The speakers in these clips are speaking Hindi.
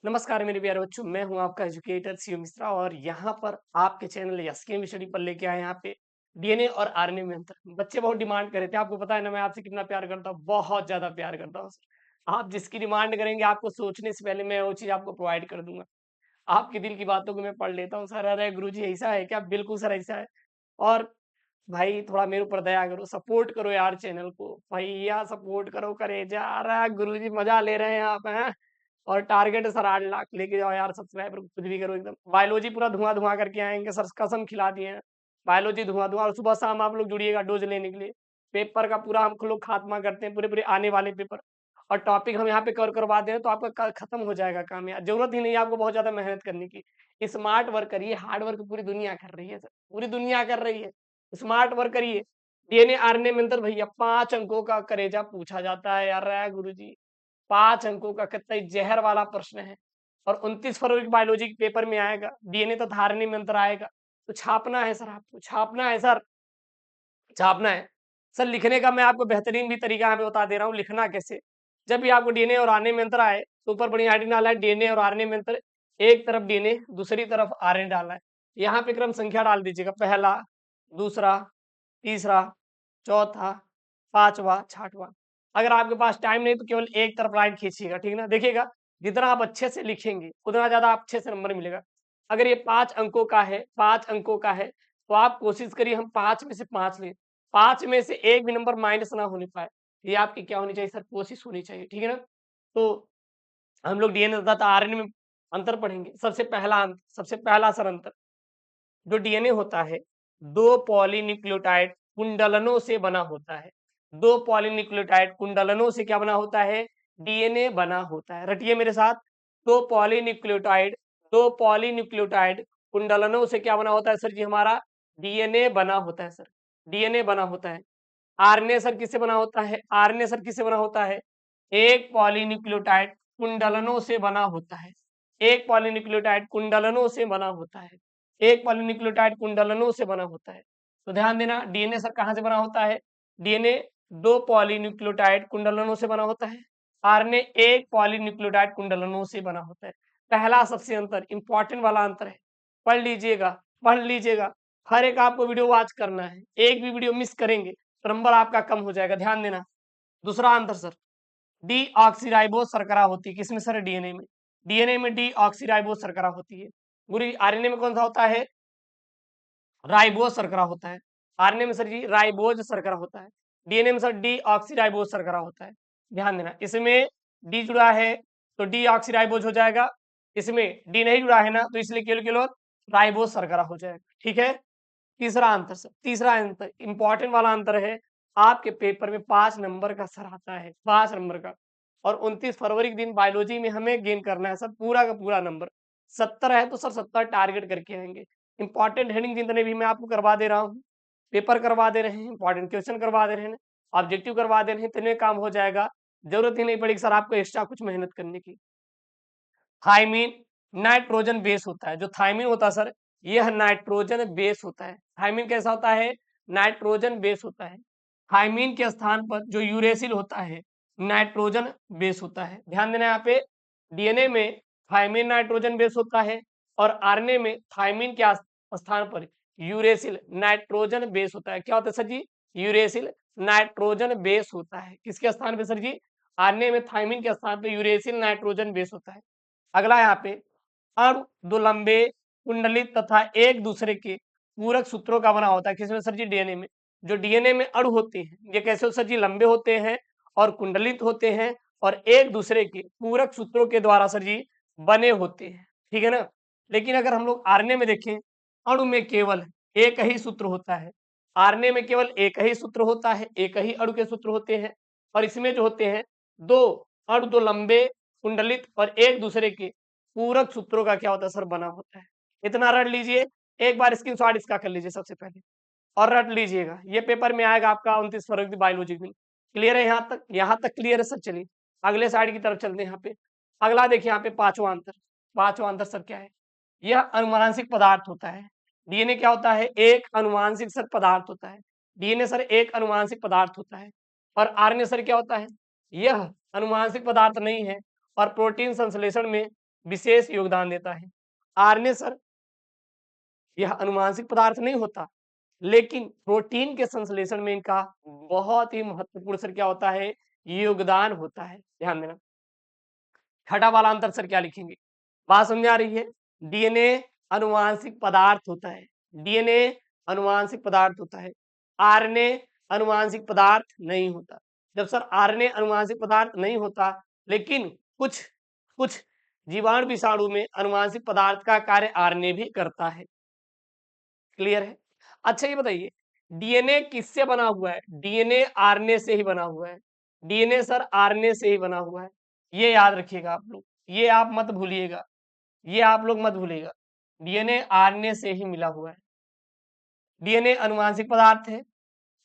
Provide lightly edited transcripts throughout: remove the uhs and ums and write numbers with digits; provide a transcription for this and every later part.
नमस्कार मेरे प्यारे बच्चों, मैं हूं आपका एजुकेटर शिव मिश्रा और यहाँ पर आपके चैनल एसकेएम स्टडी पर लेके आए हैं यहाँ पे डीएनए और आरएनए में अंतर। बच्चे बहुत डिमांड कर रहे थे, आपको पता है ना मैं आपसे कितना प्यार करता हूँ, बहुत ज्यादा प्यार करता हूँ सर। आप जिसकी डिमांड करेंगे आपको सोचने से पहले मैं वो चीज आपको प्रोवाइड कर दूंगा। आपके दिल की बातों को मैं पढ़ लेता हूँ सर। अरे गुरुजी ऐसा है क्या? बिल्कुल सर ऐसा है। और भाई थोड़ा मेरे ऊपर दया करो, सपोर्ट करो यार चैनल को, भैया सपोर्ट करो, करे जा रहा है गुरुजी, मजा ले रहे हैं आप हैं। और टारगेट है सर 8 लाख, लेके जाओ यार सब्सक्राइबर, कुछ भी करो एकदम। बायोलॉजी पूरा धुआं धुआं करके आएंगे सर, कसम खिला दिए हैं। बायोलॉजी धुआं धुआं, और सुबह शाम आप लोग जुड़िएगा डोज लेने के लिए। पेपर का पूरा हम लोग खात्मा करते हैं, पूरे पूरे आने वाले पेपर और टॉपिक हम यहाँ पे कवर करवा दे रहे हैं, तो आपका खत्म हो जाएगा काम यार। जरूरत ही नहीं है आपको बहुत ज्यादा मेहनत करने की। स्मार्ट वर्क करिए, हार्ड वर्क पूरी दुनिया कर रही है सर, पूरी दुनिया कर रही है। स्मार्ट वर्क करिए। डीएनए आरएनए में अंतर भैया 5 अंकों का करेजा पूछा जाता है यार गुरु जी। 5 अंकों का कितना जहर वाला प्रश्न है। और 29 फरवरी की बायोलॉजी के पेपर में आएगा, डीएनए तो धारने में अंतर आएगा। तो छापना है सर, आपको छापना है सर, छापना है। सर लिखने का मैं आपको बेहतरीन भी तरीका यहाँ पे बता दे रहा हूँ, लिखना कैसे। जब भी आपको डीएनए और आरएनए में अंतर आए तो ऊपर बड़ी हेडिंग डाला है डीएनए और आरएनए में अंतर। एक तरफ डीएनए दूसरी तरफ आरएनए डाला है। यहाँ पे क्रम संख्या डाल दीजिएगा, पहला, दूसरा, तीसरा, चौथा, पांचवा, छठवां। अगर आपके पास टाइम नहीं तो केवल एक तरफ लाइन खींचिएगा, ठीक है ना। देखिएगा जितना आप अच्छे से लिखेंगे उतना ज्यादा अच्छे से नंबर मिलेगा। अगर ये 5 अंकों का है, 5 अंकों का है, तो आप कोशिश करिए हम 5 में से 5 लें। 5 में से एक भी नंबर माइनस ना होने पाए, ये आपकी क्या होनी चाहिए सर, कोशिश होनी चाहिए, ठीक है ना। तो हम लोग डीएनए तथा आरएनए में अंतर पढ़ेंगे। सबसे पहला सर अंतर, जो डीएनए होता है 2 पॉलीन्यूक्लियोटाइड कुंडलनों से बना होता है। 2 पॉलीन्यूक्लियोटाइड कुंडलनों से क्या बना होता है? डीएनए बना होता है। रटिए मेरे साथ, 2 पॉलीन्यूक्लियोटाइड, 2 पॉलीन्यूक्लियोटाइड कुंडलनों से क्या बना होता है सर जी? हमारा डीएनए बना होता है सर, डीएनए बना होता है। आरएनए सर किससे बना होता है? आरएनए सर किससे बना होता है? एक पॉलीन्यूक्लियोटाइड कुंडलनों से बना होता है। एक पॉलीन्यूक्लियोटाइड कुंडलनों से बना होता है। एक पॉलीन्यूक्लियोटाइड कुंडलनों से बना होता है। तो ध्यान देना, डीएनए सर कहाँ से बना होता है? डीएनए 2 पॉलीन्यूक्लियोटाइड कुंडलनों से बना होता है। आरएनए एक पॉलीन्यूक्लियोटाइड कुंडलनों से बना होता है। पहला सबसे अंतर, इंपॉर्टेंट वाला अंतर है। पढ़ लीजिएगा, पढ़ लीजिएगा। हर एक आपको वीडियो वॉच करना है, एक भी वीडियो मिस करेंगे तो नंबर आपका कम हो जाएगा, ध्यान देना। दूसरा अंतर सर, डीऑक्सीराइबोस शर्करा होती है किसमें सर? डीएनए में। डीएनए में डीऑक्सीराइबोस शर्करा होती है। पूरी आरएनए में कौन सा होता है? राइबोस शर्करा होता है। आरएनए में सर जी राइबोज शर्करा होता है। डीएनए में सर डीऑक्सीराइबोस शर्करा होता है। ध्यान देना, इसमें डी जुड़ा है तो डीऑक्सीराइबोज हो जाएगा, इसमें डी नहीं जुड़ा है ना तो इसलिए केवल केवल राइबोस शर्करा हो जाएगा, ठीक है। तीसरा अंतर सर, तीसरा अंतर इंपॉर्टेंट वाला अंतर है। आपके पेपर में 5 नंबर का सर आता है, 5 नंबर का। और 29 फरवरी के दिन बायोलॉजी में हमें गेन करना है सर पूरा का पूरा नंबर। 70 है तो सर 70 टारगेट करके आएंगे। इंपॉर्टेंट हेडिंग जितने भी मैं आपको करवा दे रहा हूँ, पेपर करवा दे रहे हैं, इंपॉर्टेंट क्वेश्चन करवा दे रहे हैं, ऑब्जेक्टिव करवा दे रहे हैं, इतने काम हो जाएगा। जरूरत ही नहीं पड़ेगी सर आपको एक्स्ट्रा कुछ मेहनत करने की। थायमीन नाइट्रोजन बेस होता है। जो थायमीन होता है सर, यह नाइट्रोजन बेस होता है। थायमीन कैसा होता है? नाइट्रोजन बेस होता है। थायमीन के स्थान पर जो यूरेसिल होता है, नाइट्रोजन बेस होता है। ध्यान देना, यहाँ पे डीएनए में थायमीन नाइट्रोजन बेस होता है और आरएनए में थायमीन के स्थान पर यूरेसिल नाइट्रोजन बेस होता है। क्या होता है सर जी? यूरेसिल नाइट्रोजन बेस होता है। किसके स्थान पे सर जी? आरएनए में थायमीन के स्थान पे यूरेसिल नाइट्रोजन बेस होता है। अगला यहाँ पे, अणु दो लंबे कुंडलित तथा एक दूसरे के पूरक सूत्रों का बना होता है। किसमें सर जी? डीएनए में। जो डीएनए में अणु होते हैं ये कैसे सर जी? लंबे होते हैं और कुंडलित होते हैं और एक दूसरे के पूरक सूत्रों के द्वारा सर जी बने होते हैं, ठीक है ना। लेकिन अगर हम लोग आरएनए में देखें, अणु में केवल एक ही सूत्र होता है। आरएनए में केवल एक ही सूत्र होता है, एक ही अणु के सूत्र होते हैं। और इसमें जो होते हैं दो अणु, दो लंबे कुंडलित और एक दूसरे के पूरक सूत्रों का क्या होता है सर? बना होता है। इतना रट लीजिए, एक बार स्क्रीनशॉट इसका कर लीजिए सबसे पहले और रट लीजिएगा। ये पेपर में आएगा आपका 29 फरवरी बायोलॉजी में। क्लियर है यहाँ तक? यहाँ तक क्लियर है सर। चलिए अगले साइड की तरफ चलते हैं। यहाँ पे अगला देखिए, यहाँ पे पांचवा अंतर। पांचवा अंतर सर क्या है? यह अनुवांशिक पदार्थ होता है। डीएनए क्या होता है? एक अनुवांशिक सर पदार्थ होता है। डीएनए सर एक अनुवांशिक पदार्थ होता है। और आरएनए सर क्या होता है? यह अनुवांशिक पदार्थ नहीं है और प्रोटीन संश्लेषण में विशेष योगदान देता है। आरएनए सर यह अनुवांशिक पदार्थ नहीं होता, लेकिन प्रोटीन के संश्लेषण में इनका बहुत ही महत्वपूर्ण सर क्या होता है, योगदान होता है। ध्यान देना। छठा वाला अंतर सर क्या लिखेंगे? बात समझ आ रही है? डीएनए अनुवांशिक पदार्थ होता है। डीएनए अनुवांशिक पदार्थ होता है। आरएनए अनुवांशिक पदार्थ नहीं होता। जब सर आरएनए अनुवांशिक पदार्थ नहीं होता, लेकिन कुछ कुछ जीवाणु विषाणु में अनुवांशिक पदार्थ का कार्य आरएनए भी करता है। क्लियर है? अच्छा ये बताइए, डीएनए किससे बना हुआ है? डीएनए आरएनए से ही बना हुआ है। डीएनए सर आरएनए से ही बना हुआ है। ये याद रखिएगा आप लोग, ये आप मत भूलिएगा, ये आप लोग मत भूलिएगा। डीएनए आरएनए से ही मिला हुआ है। डीएनए अनुवांशिक पदार्थ है,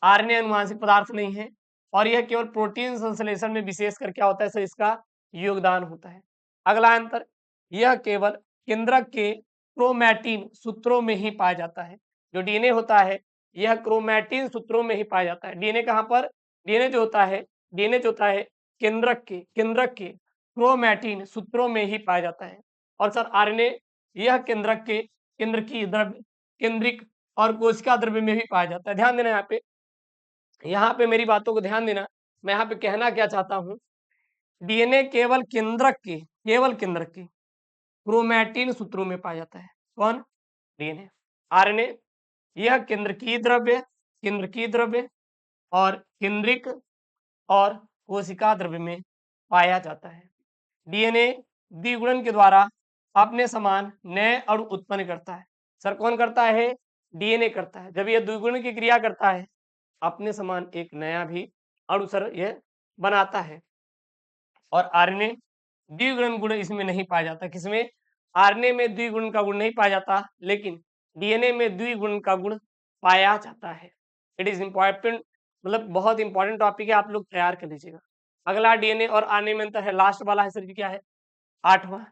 आरएनए अनुवांशिक पदार्थ नहीं है, और यह केवल प्रोटीन संश्लेषण में विशेषकर क्या होता है सर, इसका योगदान होता है। अगला अंतर, यह केवल केंद्रक के क्रोमैटिन सूत्रों में ही पाया जाता है। जो डीएनए होता है यह क्रोमैटिन सूत्रों में ही पाया जाता है। डीएनए कहाँ पर? डीएनए जो होता है, डीएनए जो होता है केंद्रक के क्रोमैटिन सूत्रों में ही पाया जाता है। और सर आरएनए यह केंद्रक के केंद्रकीय द्रव्य केंद्रिक और कोशिका द्रव्य में भी पाया जाता है। ध्यान देना यहाँ पे मेरी बातों को ध्यान देना। मैं यहाँ पे कहना क्या चाहता हूँ, डीएनए केवल केंद्रक के क्रोमैटिन सूत्रों में पाया जाता है। कौन? डीएनए। आरएनए यह केंद्रकीय द्रव्य और केंद्रिक और कोशिका द्रव्य में पाया जाता है। डीएनए द्विगुणन के द्वारा अपने समान नए अणु उत्पन्न करता है। सर कौन करता है? डीएनए करता है। जब यह द्विगुणन की क्रिया करता है, अपने समान एक नया भी अणु सर यह बनाता है। और आरएनए द्विगुणन गुण इसमें नहीं पाया जाता। किसमें? आरएनए में द्विगुणन का गुण नहीं पाया जाता, लेकिन डीएनए में द्विगुणन का गुण पाया जाता है। इट इज इंपॉर्टेंट, मतलब बहुत इंपॉर्टेंट टॉपिक है, आप लोग तैयार कर लीजिएगा। अगला डीएनए और आरएनए में अंतर है, लास्ट वाला है सर जी, क्या है? 8वां।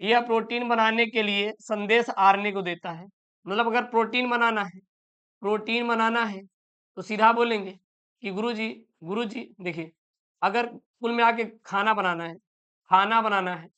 यह प्रोटीन बनाने के लिए संदेश आरएनए को देता है। मतलब अगर प्रोटीन बनाना है तो सीधा बोलेंगे कि गुरुजी देखिए, अगर कुल में आके खाना बनाना है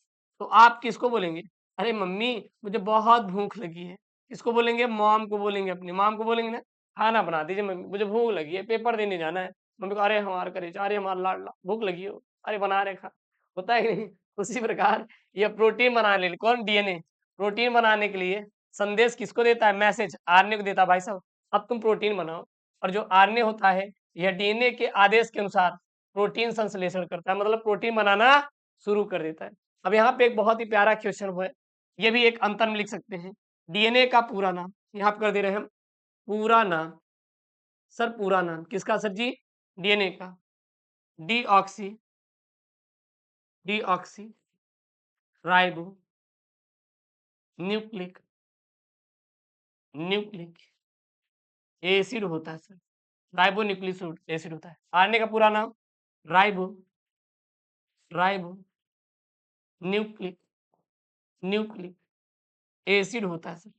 तो आप किसको बोलेंगे? अरे मम्मी मुझे बहुत भूख लगी है। किसको बोलेंगे? मॉम को बोलेंगे, अपनी मॉम को बोलेंगे ना, खाना बना दीजिए मम्मी, मुझे भूख लगी है, पेपर देने जाना है। मम्मी को अरे हमारा करेजा, अरे हमारा लाडला, भूख लगी हो, अरे बना रहे खा। होता है कि नहीं? उसी प्रकार यह प्रोटीन बनाने के लिए, कौन? डीएनए प्रोटीन बनाने के लिए संदेश किसको देता है? मैसेज आरएनए को देता है, भाई साहब अब तुम प्रोटीन बनाओ। और जो आरएनए होता है यह डीएनए के आदेश के अनुसार प्रोटीन संश्लेषण करता है, मतलब प्रोटीन बनाना शुरू कर देता है। अब यहाँ पे एक बहुत ही प्यारा क्वेश्चन है, ये भी एक अंतर में लिख सकते हैं। डीएनए का पूरा नाम यहाँ पे कर दे रहे हैं हम, पूरा नाम। सर पूरा नाम किसका सर जी? डीएनए का। Deoxy deoxy ribo nucleic nucleic acid होता है सर। राइबो न्यूक्लिक एसिड होता है। आरएनए का पूरा नाम ribo ribo nucleic nucleic acid होता है सर।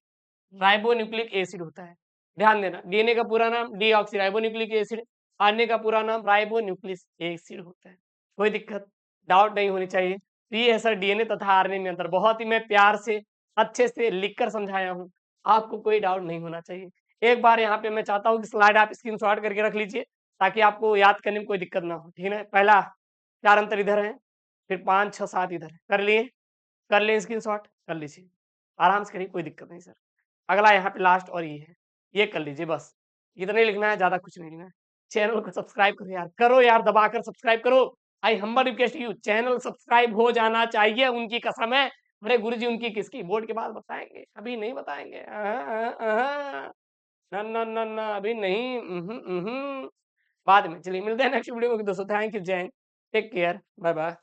राइबोन्यूक्लिक एसिड होता है। ध्यान देना, डीएनए का पूरा नाम डीऑक्सीराइबोन्यूक्लिक एसिड, आरएनए का पूरा नाम राइबोन्यूक्लिक एसिड होता है। कोई दिक्कत, डाउट नहीं होनी चाहिए। तो ये है सर डीएनए तथा आरएनए में अंतर। बहुत ही मैं प्यार से, अच्छे से लिखकर समझाया हूँ, आपको कोई डाउट नहीं होना चाहिए। एक बार यहाँ पे मैं चाहता हूँ कि स्लाइड आप स्क्रीनशॉट करके रख लीजिए, ताकि आपको याद करने में कोई दिक्कत ना हो। ठीक है ना? पहला 4 अंतर इधर है, फिर 5, 6, 7 इधर है। कर लिए? कर लिए स्क्रीनशॉट? कर लीजिए, आराम से करिए, कोई दिक्कत नहीं सर। अगला यहाँ पे लास्ट और ये है, ये कर लीजिए बस। इतना ही लिखना है, ज़्यादा कुछ नहीं लिखना है। चैनल को सब्सक्राइब करो यार, दबाकर सब्सक्राइब करो। I humble request you, channel subscribe हो जाना चाहिए, उनकी कसम है। अरे गुरुजी उनकी किसकी? बोर्ड के बाद बताएँगे, अभी नहीं बताएँगे। ना अभी नहीं, बाद में। चलिए मिलते हैं नेक्स्ट वीडियो में दोस्तों। थैंक यू, जय हिंद, टेक केयर, बाय बाय।